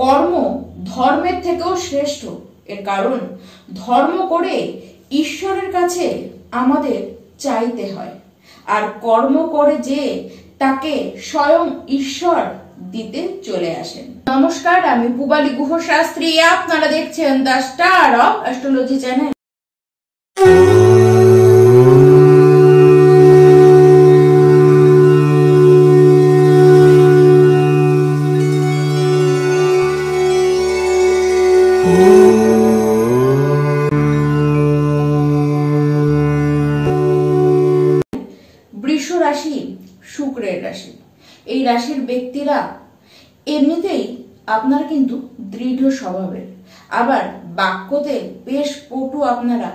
কর্ম ধর্মের থেকেও শ্রেষ্ঠ। এর কারণ ধর্ম করে ঈশ্বরের কাছে আমাদের চাইতে হয়, আর কর্ম করে যে তাকে স্বয়ং ঈশ্বর দিতে চলে আসেন। নমস্কার, আমি পূবালী গুহ শাস্ত্রী, আপনারা দেখছেন the star of astrology channel. বৃষ রাশি শুক্রের রাশি। এই রাশির ব্যক্তিরা এমনিতেই আপনারা কিন্তু দৃঢ় স্বভাবের, আবার বাক্যতে বেশ পটু আপনারা,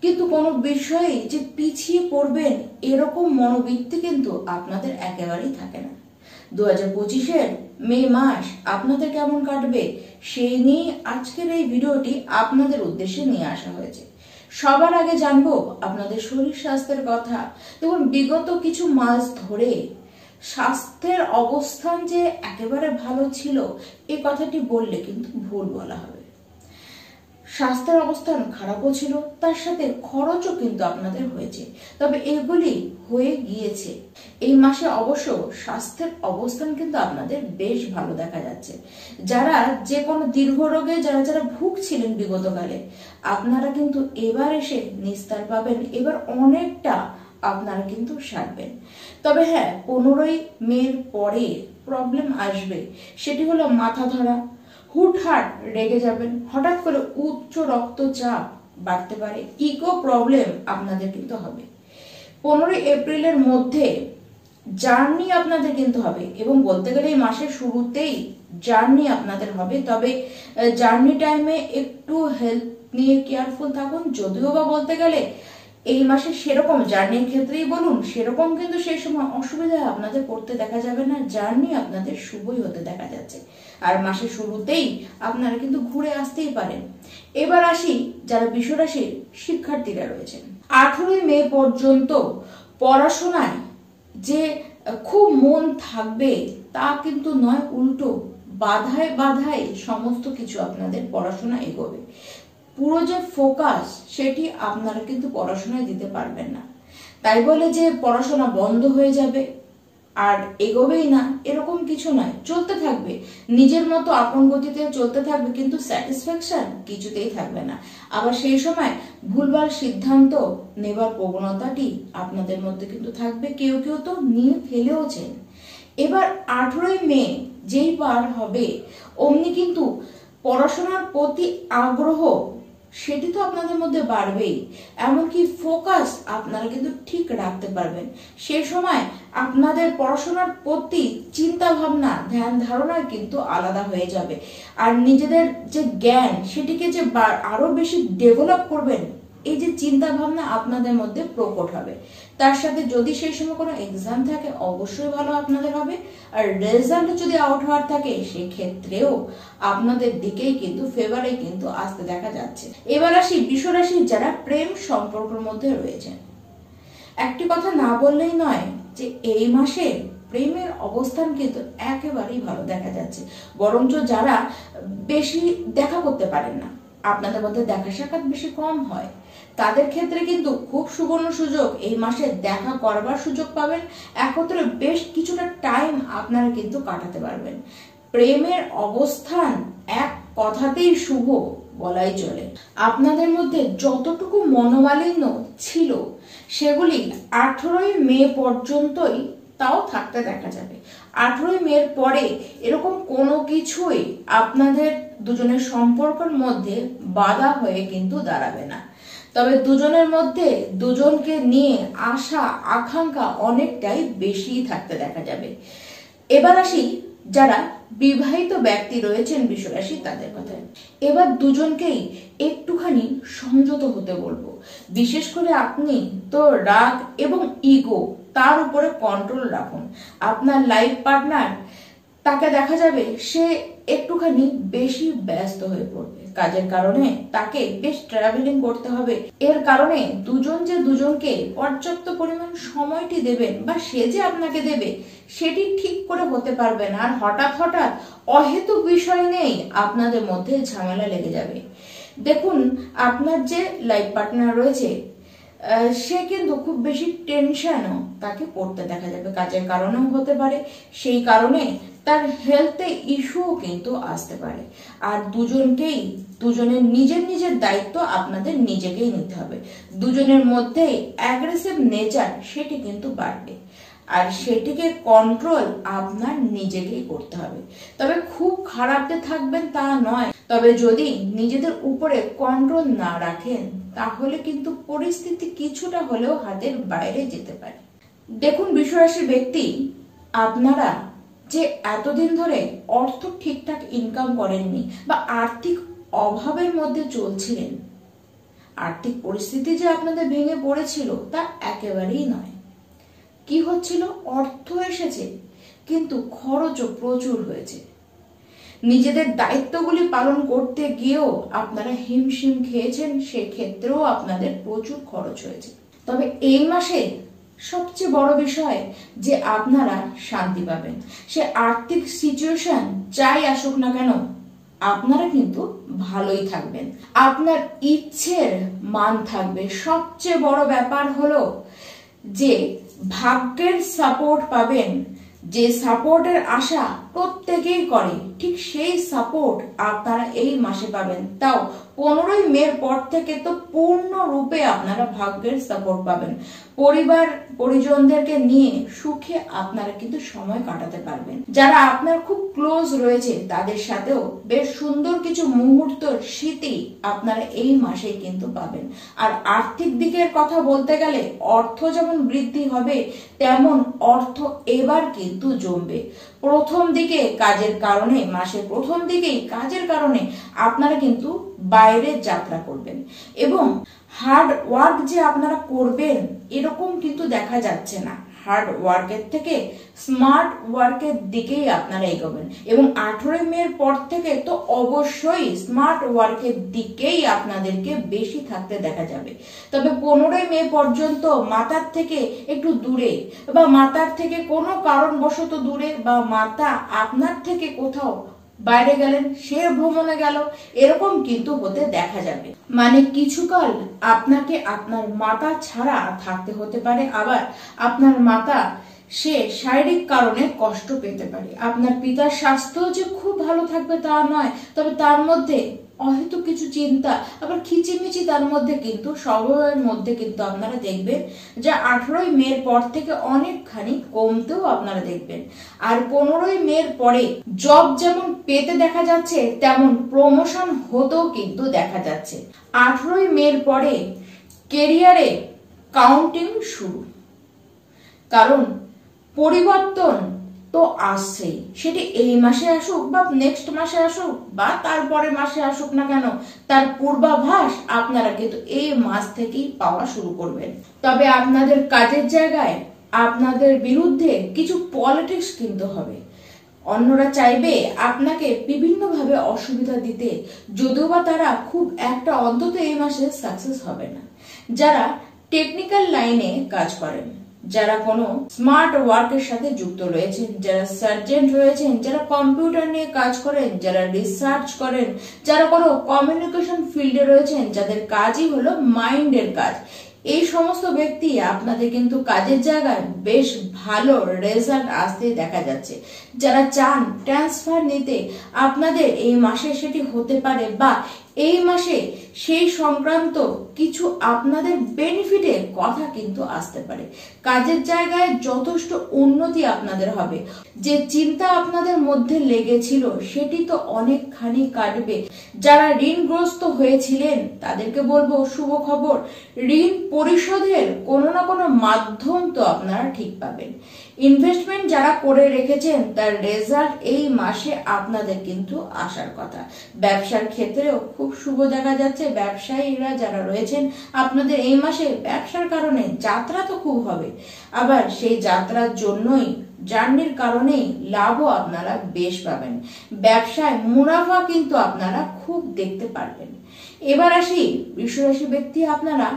কিন্তু কোনো বিষয়ে যে পিছিয়ে পড়বেন এরকম মনোবৃত্তি কিন্তু আপনাদের একেবারেই থাকে না। 2025-এর মে মাস আপনাদের কেমন কাটবে সেই নিয়ে আজকের এই ভিডিওটি আপনাদের উদ্দেশ্যে নিয়ে আসা হয়েছে। সবার আগে জানবো আপনাদের শরীর স্বাস্থ্যের কথা। দেখুন, বিগত কিছু মাস ধরে স্বাস্থ্যের অবস্থান যে একেবারে ভালো ছিল এই কথাটি বললে কিন্তু ভুল বলা হবে। স্বাস্থ্যের অবস্থান খারাপও ছিল, তার সাথে খরচও কিন্তু আপনাদের হয়েছে, তবে এগুলি হয়ে গিয়েছে। এই মাসে অবশ্য স্বাস্থ্যের অবস্থান কিন্তু আপনাদের বেশ ভালো দেখা যাচ্ছে। যারা যে কোনো দীর্ঘ রোগে যারা ভুগছিলেন বিগতকালে, আপনারা কিন্তু এবার এসে নিস্তার পাবেন। এবার অনেকটা আপনারা কিন্তু সারবেন। তবে হ্যাঁ, 15ই মের পরে প্রবলেম আসবে। সেটি হলো মাথা ধরা, হুটহাট রেগে যাবেন, হঠাৎ করে উচ্চ রক্তচাপ বাড়তে পারে, ইগো প্রবলেম আপনাদের কিন্তু হবে। 15ই এপ্রিলের মধ্যে জার্নি আপনাদের কিন্তু হবে, এবং বলতে গেলে এই মাসের শুরুতেই জার্নি আপনাদের হবে। তবে জার্নি টাইমে একটু হেলথ নিয়ে কেয়ারফুল থাকুন। যদিও বা বলতে গেলে এই মাসে সেরকম জার্নির ক্ষেত্রেই বলুন, সেরকম কিন্তু সেই সময় অসুবিধায় আপনাদের পড়তে দেখা যাবে না। জার্নি আপনাদের শুভই হতে দেখা যাচ্ছে, আর মাসের শুরুতেই আপনারা কিন্তু ঘুরে আসতেই পারেন। এবার আসি যারা বৃষ রাশির শিক্ষার্থীরা রয়েছেন। 18ই মে পর্যন্ত পড়াশোনায় যে খুব মন থাকবে তা কিন্তু নয়, উল্টো বাধায় বাধায় সমস্ত কিছু আপনাদের পড়াশোনা এগোবে। পুরো যে ফোকাস সেটি আপনারা কিন্তু পড়াশোনায় দিতে পারবেন না। তাই বলে যে পড়াশোনা বন্ধ হয়ে যাবে আর এগোবেই না এরকম কিছু নয়, চলতে থাকবে, নিজের মতো আপন গতিতে চলতে থাকবে, কিন্তু স্যাটিসফ্যাকশন কিছুতেই থাকবে না। আবার সেই সময় ভুলভাল সিদ্ধান্ত নেবার প্রবণতাটি আপনাদের মধ্যে কিন্তু থাকবে। কেউ কেউ তো নিয়ে ফেলেওছেন। এবার 18ই মে যেই পার হবে অমনি কিন্তু পড়াশোনার প্রতি আগ্রহ সেটি তো আপনাদের মধ্যে বাড়বেই, এমনকি ফোকাস আপনারা কিন্তু ঠিক রাখতে পারবেন। সে সময় আপনাদের পড়াশোনার প্রতি চিন্তা ভাবনা, ধ্যান ধারণা কিন্তু আলাদা হয়ে যাবে, আর নিজেদের যে জ্ঞান সেটিকে যে আরো বেশি ডেভেলপ করবেন এই যে চিন্তা ভাবনা আপনাদের মধ্যে প্রকট হবে। তার সাথে যদি সেই সময় কোনো এক্সাম থাকে অবশ্যই ভালো আপনাদের হবে, আর রেজাল্ট যদি আউট হওয়ার থাকে সেক্ষেত্রেও আপনাদের দিকেই কিন্তু ফেভারে কিন্তু আসতে দেখা যাচ্ছে। এবার আসি বৃষ রাশির যারা প্রেম সম্পর্কের মধ্যে রয়েছেন। একটি কথা না বললেই নয় যে এই মাসে প্রেমের অবস্থান কিন্তু একেবারেই ভালো দেখা যাচ্ছে। বরঞ্চ যারা বেশি দেখা করতে পারেন না, আপনাদের মধ্যে দেখা সাক্ষাৎ বেশি কম হয়, তাদের ক্ষেত্রে কিন্তু খুব সুবর্ণ সুযোগ, এই মাসে দেখা করবার সুযোগ পাবেন। একত্রে বেশ কিছুটা টাইম আপনারা কিন্তু কাটাতে পারবেন। প্রেমের অবস্থান এক কথাতেই শুভ বলাই চলে। আপনাদের মধ্যে যতটুকু মনোমালিন্য ছিল সেগুলি 18ই মে পর্যন্তই তাও থাকতে দেখা যাবে। 18ই মের পরে এরকম কোনো কিছুই আপনাদের দুজনের সম্পর্কের মধ্যে বাধা হয়ে কিন্তু দাঁড়াবে না। তবে দুজনের মধ্যে দুজনকে নিয়ে আশা আকাঙ্ক্ষা অনেকটাই বেশি থাকতে দেখা যাবে। এবার আসি যারা বিবাহিত ব্যক্তি রয়েছেন বৃষ রাশি তাদের কথায়। এবার দুজনকেই একটুখানি সংযত হতে বলবো। বিশেষ করে আপনি তো রাগ এবং ইগো তার উপরে কন্ট্রোল রাখুন। আপনার লাইফ পার্টনার তাকে দেখা যাবে সে একটুখানি বেশি ব্যস্ত হয়ে পড়বে কাজের কারণে, তাকে বেশ ট্রাভেলিং করতে হবে। এর কারণে দুজন যে দুজনকে পর্যাপ্ত পরিমাণ সময়টি দেবেন বা সে যে আপনাকে দেবে সেটি ঠিক করে হতে পারবে না। আর হঠাৎ হঠাৎ অহেতুক বিষয় নেই আপনাদের মধ্যে ঝামেলা লেগে যাবে। দেখুন, আপনার যে লাইফ পার্টনার রয়েছে সে কিন্তু খুব বেশি টেনশনও তাকে পড়তে দেখা যাবে, কাজের কারণেও হতে পারে। সেই কারণে তার হেলথে ইস্যুও কিন্তু আসতে পারে। আর দুজনের নিজের নিজের দায়িত্ব আপনাদের নিজেকেই নিতে হবে। দুজনের মধ্যেই অ্যাগ্রেসিভ নেচার সেটি কিন্তু বাড়বে, আর সেটিকে কন্ট্রোল আপনার নিজেকেই করতে হবে। তবে খুব খারাপ যে থাকবেন তা নয়, তবে যদি নিজেদের উপরে কন্ট্রোল না রাখেন তাহলে কিন্তু পরিস্থিতি কিছুটা হলেও হাতের বাইরে যেতে পারে। দেখুন বৃষরাশির ব্যক্তি, আপনারা যে এতদিন ধরে অর্থ ঠিকঠাক ইনকাম করেননি বা আর্থিক অভাবের মধ্যে চলছিলেন, আর্থিক পরিস্থিতি যে আপনাদের ভেঙে পড়েছিল তা একেবারেই নয়। কি হচ্ছিল, অর্থ এসেছে কিন্তু খরচও প্রচুর হয়েছে। নিজেদের দায়িত্বগুলি পালন করতে গিয়েও আপনারা হিমশিম খেয়েছেন, সেক্ষেত্রেও আপনাদের প্রচুর খরচ হয়েছে। তবে এই মাসে সবচেয়ে বড় বিষয় যে আপনারা শান্তি পাবেন। সে আর্থিক সিচুয়েশন যাই আসুক না কেন আপনারা কিন্তু ভালোই থাকবেন, আপনার ইচ্ছের মান থাকবে। সবচেয়ে বড় ব্যাপার হলো যে ভাগ্যের সাপোর্ট পাবেন। যে সাপোর্টের আশা প্রত্যেকেই করে, ঠিক সেই সাপোর্ট আপনারা এই মাসে পাবেন। তাও 15ই মের পর থেকে তো পূর্ণরূপে আপনারা ভাগ্যের সাপোর্ট পাবেন। পরিবার পরিজনদেরকে নিয়ে সুখে আপনারা কিন্তু সময় কাটাতে পারবেন। যারা আপনার খুব ক্লোজ রয়েছে তাদের সাথেও বেশ সুন্দর কিছু মুহূর্ত স্মৃতি আপনারা এই মাসে কিন্তু পাবেন। আর আর্থিক দিকের কথা বলতে গেলে অর্থ যেমন বৃদ্ধি হবে তেমন অর্থ এবার কিন্তু জমবে। প্রথম দিকে কাজের কারণে, মাসের প্রথম দিকেই কাজের কারণে আপনারা কিন্তু বাইরে যাত্রা করবেন এবং হার্ড ওয়ার্ক যে আপনারা করবেন এরকম কিন্তু দেখা যাচ্ছে না। হার্ড ওয়ার্কের থেকে স্মার্ট ওয়ার্কের দিকেই আপনারা এগোবেন এবং 18 মের পর থেকে তো অবশ্যই স্মার্ট ওয়ার্কের দিকেই আপনাদেরকে বেশি থাকতে দেখা যাবে। তবে 15 মে পর্যন্ত মাতার থেকে একটু দূরে বা মাতার থেকে কোনো কারণবশত দূরে বা মাতা আপনার থেকে কোথাও বাইরে গেলেন, সে ভ্রমণে গেল, এরকম কিন্তু হতে দেখা যাবে। মানে কিছুকাল আপনাকে আপনার মাতা ছাড়া থাকতে হতে পারে। আবার আপনার মাতা সে শারীরিক কারণে কষ্ট পেতে পারে। আপনার পিতার স্বাস্থ্য যে খুব ভালো থাকবে তা নয়, তবে তার মধ্যে অহেতুক কিছু চিন্তা আবার খিচিমিচি তার মধ্যে কিন্তু স্বভাবের মধ্যে কিন্তু আপনারা দেখবেন যা 18ই মের পর থেকে অনেকখানি কমতেও আপনারা দেখবেন। আর 15ই মের পরে জব যেমন পেতে দেখা যাচ্ছে তেমন প্রমোশন হতেও কিন্তু দেখা যাচ্ছে। 18ই মের পরে কেরিয়ারে কাউন্টিং শুরু, কারণ পরিবর্তন তো আসছেই, সেটি এই মাসে আসুক বা নেক্সট মাসে আসুক বা তারপরে মাসে আসুক না কেন, তার পূর্বাভাস আপনারা কিন্তু এই মাস থেকেই পাওয়া শুরু করবেন। তবে আপনাদের কাজের জায়গায় আপনাদের বিরুদ্ধে কিছু পলিটিক্স কিন্তু হবে। অন্যরা চাইবে আপনাকে বিভিন্নভাবে অসুবিধা দিতে, যদিও বা তারা খুব একটা অন্তত এই মাসে সাকসেস হবে না। যারা টেকনিক্যাল লাইনে কাজ করেন, যারা কোনো স্মার্ট ওয়ার্কের সাথে যুক্ত রয়েছেন, যারা সার্জেন্ট রয়েছেন, যারা কম্পিউটার নিয়ে কাজ করেন, যারা রিসার্চ করেন, যারা কোনো কমিউনিকেশন ফিল্ডে রয়েছেন, যাদের কাজই হলো মাইন্ডের কাজ, এই সমস্ত ব্যক্তি আপনাদের কিন্তু কাজের জায়গায় বেশ ভালো রেজাল্ট আসতে দেখা যাচ্ছে। যারা চান ট্রান্সফার নিতে আপনাদের এই মাসে সেটি হতে পারে বা এই মাসে সেই সংক্রান্ত কিছু আপনাদের বেনিফিটের কথা কিন্তু আসতে পারে। কাজের জায়গায় যথেষ্ট উন্নতি আপনাদের হবে। যে চিন্তা আপনাদের মধ্যে লেগেছিল সেটি তো অনেকখানি কাটবে। যারা ঋণগ্রস্ত হয়েছিলেন তাদেরকে বলবো শুভ খবর, ঋণ পরিশোধের কোনো না কোনো মাধ্যম তো আপনারা ঠিক পাবেন। ইনভেস্টমেন্ট যারা করে রেখেছেন তার রেজাল্ট এই মাসে আপনাদের কিন্তু আসার কথা। ব্যবসার ক্ষেত্রেও খুব শুভ দেখা যাচ্ছে। ব্যবসায়ীরা যারা রয়েছেন আপনাদের এই মাসে ব্যবসার কারণে যাত্রা তো খুব হবে, আবার সেই যাত্রার জন্যই জার্নির কারণে লাভও আপনারা বেশ পাবেন। ব্যবসায় মুনাফা কিন্তু আপনারা খুব দেখতে পারবেন। এবার আসি বৃষ রাশি ব্যক্তি আপনারা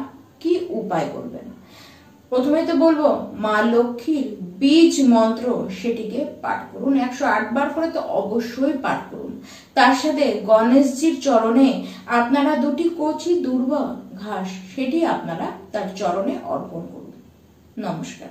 কি উপায় করবেন। প্রথমে তো বলবো মা লক্ষ্মীর বীজ মন্ত্র সেটিকে পাঠ করুন, 108 বার করে তো অবশ্যই পাঠ করুন। তার সাথে গণেশজির চরণে আপনারা 2টি কচি দুর্বা ঘাস সেটি আপনারা তার চরণে অর্পণ করুন। নমস্কার।